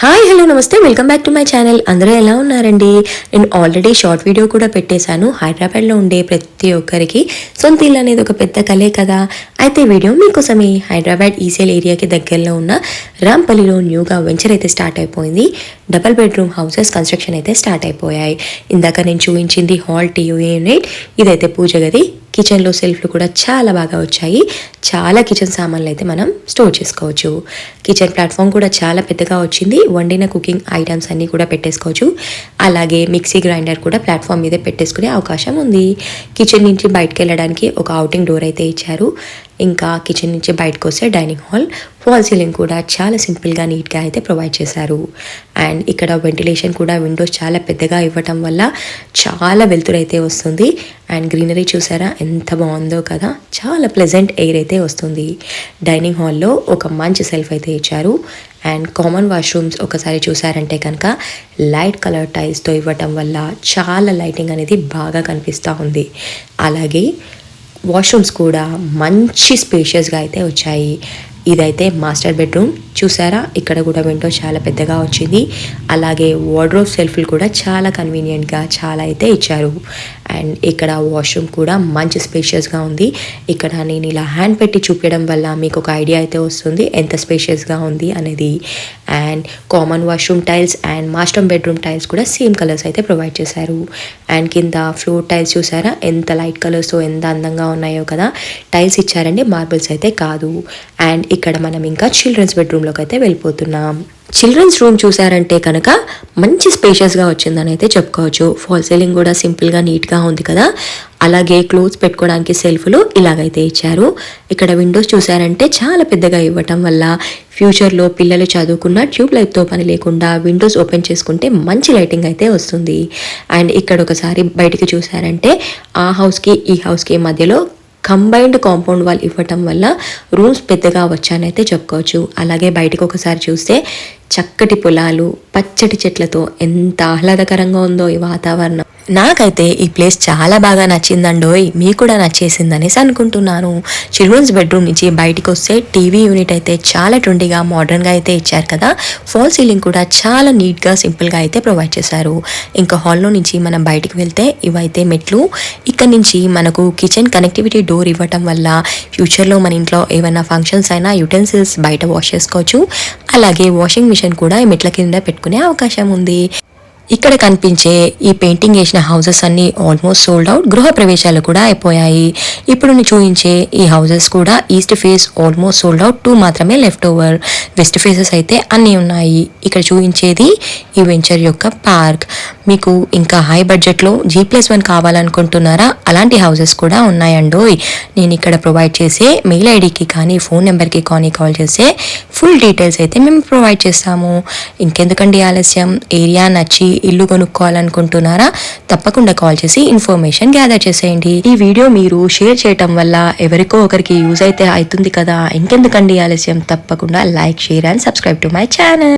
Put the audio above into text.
Hi hello నమస్తే welcome back to my channel. అందరూ ఎలా ఉన్నారండి? నేను ఆల్రెడీ షార్ట్ వీడియో కూడా పెట్టేశాను. హైదరాబాద్లో ఉండే ప్రతి ఒక్కరికి సొంత ఇల్లు అనేది ఒక పెద్ద కలే కదా. అయితే వీడియో మీకోసమే. హైదరాబాద్ ఈసీఎల్ ఏరియాకి దగ్గరలో ఉన్న రాంపల్లిలో న్యూగా వెంచర్ అయితే స్టార్ట్ అయిపోయింది. డబల్ బెడ్రూమ్ హౌసెస్ కన్స్ట్రక్షన్ అయితే స్టార్ట్ అయిపోయాయి. ఇందాక నేను చూపించింది హాల్ టీవీ యూనిట్, ఇదైతే పూజ గది. కిచెన్లో సెల్ఫ్లు కూడా చాలా బాగా వచ్చాయి. చాలా కిచెన్ సామాన్లు అయితే మనం స్టోర్ చేసుకోవచ్చు. కిచెన్ ప్లాట్ఫామ్ కూడా చాలా పెద్దగా వచ్చింది. వండిన కుకింగ్ ఐటమ్స్ అన్నీ కూడా పెట్టేసుకోవచ్చు. అలాగే మిక్సీ గ్రైండర్ కూడా ప్లాట్ఫామ్ మీదే పెట్టేసుకునే అవకాశం ఉంది. కిచెన్ నుంచి బయటకు వెళ్ళడానికి ఒక అవుటింగ్ డోర్ అయితే ఇచ్చారు. ఇంకా కిచెన్ నుంచి బయటకు వస్తే డైనింగ్ హాల్, వాల్ సీలింగ్ కూడా చాలా సింపుల్గా నీట్గా అయితే ప్రొవైడ్ చేశారు. అండ్ ఇక్కడ వెంటిలేషన్ కూడా విండోస్ చాలా పెద్దగా ఇవ్వటం వల్ల చాలా వెలుతురు అయితే వస్తుంది. అండ్ గ్రీనరీ చూసారా ఎంత బాగుందో కదా, చాలా ప్లెజెంట్ ఎయిర్ అయితే వస్తుంది. డైనింగ్ హాల్లో ఒక మంచి సెల్ఫ్ అయితే ఇచ్చారు. అండ్ కామన్ వాష్రూమ్స్ ఒకసారి చూసారంటే కనుక లైట్ కలర్ టైల్స్తో ఇవ్వటం వల్ల చాలా లైటింగ్ అనేది బాగా కనిపిస్తూ ఉంది. అలాగే వాష్రూమ్స్ కూడా మంచి స్పేషియస్గా అయితే వచ్చాయి. ఇదైతే మాస్టర్ బెడ్రూమ్ చూసారా, ఇక్కడ కూడా విండో చాలా పెద్దగా వచ్చింది. అలాగే వార్డ్రోబ్ సెల్ఫ్లు కూడా చాలా కన్వీనియంట్గా చాలా అయితే ఇచ్చారు. అండ్ ఇక్కడ వాష్రూమ్ కూడా మంచి స్పేషియస్గా ఉంది. ఇక్కడ నేను ఇలా హ్యాండ్ పెట్టి చూపించడం వల్ల మీకు ఒక ఐడియా అయితే వస్తుంది ఎంత స్పేషియస్గా ఉంది అనేది. And common washroom tiles and master bedroom tiles కూడా సేమ్ కలర్స్ అయితే ప్రొవైడ్ చేశారు. అండ్ కింద ఫ్లోర్ టైల్స్ చూసారా ఎంత లైట్ కలర్స్తో ఎంత అందంగా ఉన్నాయో కదా. టైల్స్ ఇచ్చారండి, మార్బుల్స్ అయితే కాదు. అండ్ ఇక్కడ మనం ఇంకా చిల్డ్రన్స్ బెడ్రూమ్లోకి అయితే వెళ్ళిపోతున్నాం. చిల్డ్రన్స్ రూమ్ చూసారంటే కనుక మంచి స్పేషియస్గా వచ్చిందని అయితే చెప్పుకోవచ్చు. ఫాల్ సీలింగ్ కూడా సింపుల్గా నీట్గా ఉంది కదా. అలాగే క్లోత్స్ పెట్టుకోవడానికి సెల్ఫ్లు ఇలాగైతే ఇచ్చారు. ఇక్కడ విండోస్ చూసారంటే చాలా పెద్దగా ఇవ్వటం వల్ల ఫ్యూచర్లో పిల్లలు చదువుకున్న ట్యూబ్ లైట్తో పని లేకుండా విండోస్ ఓపెన్ చేసుకుంటే మంచి లైటింగ్ అయితే వస్తుంది. అండ్ ఇక్కడ ఒకసారి బయటికి చూసారంటే ఆ హౌస్కి ఈ హౌస్కి మధ్యలో కంబైన్డ్ కాంపౌండ్ వాల్ ఇవ్వటం వల్ల రూమ్స్ పెద్దగా వచ్చానైతే చెప్పుకోవచ్చు. అలాగే బయటకు ఒకసారి చూస్తే చక్కటి పొలాలు, పచ్చటి చెట్లతో ఎంత ఆహ్లాదకరంగా ఉందో ఈ వాతావరణం. నాకైతే ఈ ప్లేస్ చాలా బాగా నచ్చిందండోయ్. మీకు కూడా నచ్చేసిందనేసి అనుకుంటున్నాను. చిల్డ్రన్స్ బెడ్రూమ్ నుంచి బయటకు వస్తే టీవీ యూనిట్ అయితే చాలా ట్రెండీగా మోడర్న్గా అయితే ఇచ్చారు కదా. ఫాల్ సీలింగ్ కూడా చాలా నీట్గా సింపుల్గా అయితే ప్రొవైడ్ చేశారు. ఇంకా హాల్లో నుంచి మనం బయటకు వెళ్తే ఇవైతే మెట్లు. ఇక్కడ నుంచి మనకు కిచెన్ కనెక్టివిటీ డోర్ ఇవ్వటం వల్ల ఫ్యూచర్లో మన ఇంట్లో ఏమైనా ఫంక్షన్స్ అయినా యుటెన్సిల్స్ బయట వాష్ చేసుకోవచ్చు. అలాగే వాషింగ్ మిషన్ కూడా ఈ మెట్ల కింద పెట్టుకునే అవకాశం ఉంది. ఇక్కడ కనిపించే ఈ పెయింటింగ్ వేసిన హౌసెస్ అన్ని ఆల్మోస్ట్ సోల్డ్ అవుట్. గృహ ప్రవేశాలు కూడా అయిపోయాయి. ఇప్పుడు నేను చూపించే ఈ హౌసెస్ కూడా east face almost sold out, 2 మాత్రమే లెఫ్ట్ ఓవర్. వెస్ట్ ఫేసెస్ అయితే అన్నీ ఉన్నాయి. ఇక్కడ చూపించేది ఈ వెంచర్ యొక్క పార్క్. మీకు ఇంకా హై బడ్జెట్లో G+1 కావాలనుకుంటున్నారా, అలాంటి హౌసెస్ కూడా ఉన్నాయండోయ్. నేను ఇక్కడ ప్రొవైడ్ చేసే మెయిల్ ఐడికి కానీ ఫోన్ నెంబర్కి కానీ కాల్ చేస్తే ఫుల్ డీటెయిల్స్ అయితే మేము ప్రొవైడ్ చేస్తాము. ఇంకెందుకండి ఆలస్యం, ఏరియా నచ్చి ఇల్లు కొనుక్కోవాలనుకుంటున్నారా, తప్పకుండా కాల్ చేసి ఇన్ఫర్మేషన్ గ్యాదర్ చేసేయండి. ఈ వీడియో మీరు షేర్ చేయటం వల్ల ఎవరికో ఒకరికి యూజ్ అయితే అవుతుంది కదా. ఇంకెందుకండి ఆలస్యం, తప్పకుండా like, share and subscribe to my channel.